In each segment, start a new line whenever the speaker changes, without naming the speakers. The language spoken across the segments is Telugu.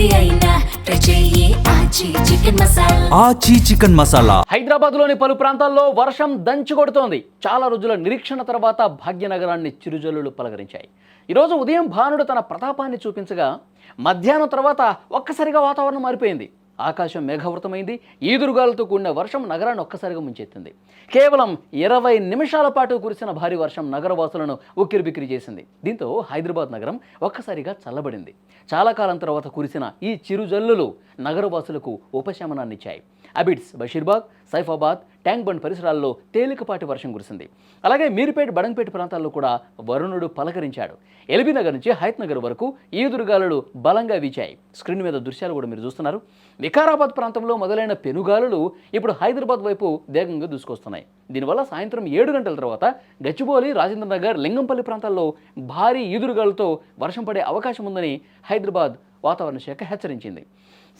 ఏది అయినా ట్రై చెయ్యి ఆచి చికెన్ మసాలా.
ఆచి చికెన్ మసాలా.
హైదరాబాద్లోని పలు ప్రాంతాల్లో వర్షం దంచి కొడుతోంది. చాలా రోజుల నిరీక్షణ తర్వాత భాగ్యనగరాన్ని చిరుజల్లులు పలకరించాయి. ఈరోజు ఉదయం భానుడు తన ప్రతాపాన్ని చూపించగా మధ్యాహ్నం తర్వాత ఒక్కసారిగా వాతావరణం మారిపోయింది. ఆకాశం మేఘావృతమైంది. ఈదురుగాలతో కూడిన వర్షం నగరాన్ని ఒక్కసారిగా ముంచెత్తింది. కేవలం 20 నిమిషాల పాటు కురిసిన భారీ వర్షం నగరవాసులను ఉక్కిరిబిక్కిరి చేసింది. దీంతో హైదరాబాద్ నగరం ఒక్కసారిగా చల్లబడింది. చాలా కాలం తర్వాత కురిసిన ఈ చిరుజల్లులు నగరవాసులకు ఉపశమనాన్నిచ్చాయి. అబిడ్స్, బషీర్బాగ్, సైఫాబాద్, ట్యాంక్ బండ్ పరిసరాల్లో తేలికపాటి వర్షం కురిసింది. అలాగే మీర్పేట్, బడంగ్పేట్ ప్రాంతాల్లో కూడా వరుణుడు పలకరించాడు. ఎల్బీ నగర్ నుంచి హయత్ నగర్ వరకు ఈదురుగాలులు బలంగా వీచాయి. స్క్రీన్ మీద దృశ్యాలు కూడా మీరు చూస్తున్నారు. వికారాబాద్ ప్రాంతంలో మొదలైన పెనుగాలులు ఇప్పుడు హైదరాబాద్ వైపు వేగంగా దూసుకొస్తున్నాయి. దీనివల్ల సాయంత్రం 7 గంటల తర్వాత గచ్చిబౌలి, రాజేంద్ర నగర్, లింగంపల్లి ప్రాంతాల్లో భారీ ఈదురుగాలులతో వర్షం పడే అవకాశం ఉందని హైదరాబాద్ వాతావరణ శాఖ హెచ్చరించింది.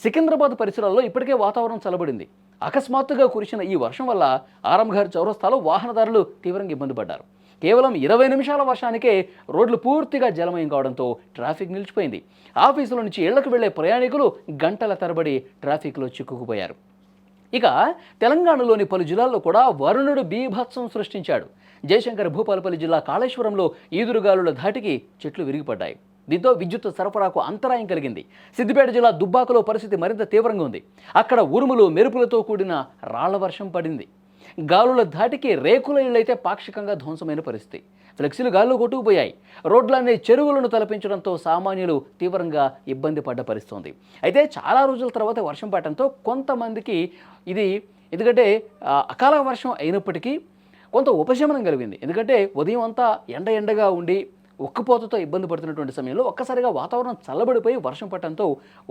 సికింద్రాబాద్ పరిసరాల్లో ఇప్పటికే వాతావరణం చల్లబడింది. అకస్మాత్తుగా కురిసిన ఈ వర్షం వల్ల ఆరంఘర్ చౌరస్తాలో వాహనదారులు తీవ్రంగా ఇబ్బంది పడ్డారు. కేవలం 20 నిమిషాల వర్షానికే రోడ్లు పూర్తిగా జలమయం కావడంతో ట్రాఫిక్ నిలిచిపోయింది. ఆఫీసుల నుంచి ఇళ్లకు వెళ్లే ప్రయాణికులు గంటల తరబడి ట్రాఫిక్లో చిక్కుకుపోయారు. ఇక తెలంగాణలోని పలు జిల్లాల్లో కూడా వరుణుడు బీభత్సం సృష్టించాడు. జయశంకర్ భూపాలపల్లి జిల్లా కాళేశ్వరంలో ఈదురుగాలుల ధాటికి చెట్లు విరిగిపడ్డాయి. దీంతో విద్యుత్ సరఫరాకు అంతరాయం కలిగింది. సిద్దిపేట జిల్లా దుబ్బాకలో పరిస్థితి మరింత తీవ్రంగా ఉంది. అక్కడ ఉరుములు, మెరుపులతో కూడిన రాళ్ల వర్షం పడింది. గాలుల ధాటికి రేకుల ఇళ్లైతే పాక్షికంగా ధ్వంసమైన పరిస్థితి. ఫ్లెక్సీలు గాల్లో కొట్టుకుపోయాయి. రోడ్లన్నీ చెరువులను తలపించడంతో సామాన్యులు తీవ్రంగా ఇబ్బంది పడ్డ పరిస్థితి. అయితే చాలా రోజుల తర్వాత వర్షం పడటంతో కొంతమందికి ఇది ఎందుకంటే అకాల వర్షం అయినప్పటికీ కొంత ఉపశమనం కలిగింది. ఎందుకంటే ఉదయం అంతా ఎండగా ఉండి ఉక్కపోతతో ఇబ్బంది పడుతున్నటువంటి సమయంలో ఒక్కసారిగా వాతావరణం చల్లబడిపోయి వర్షం పడటంతో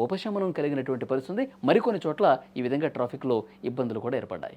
ఉపశమనం కలిగినటువంటి పరిస్థితి. మరికొన్ని చోట్ల ఈ విధంగా ట్రాఫిక్లో ఇబ్బందులు కూడా ఏర్పడ్డాయి.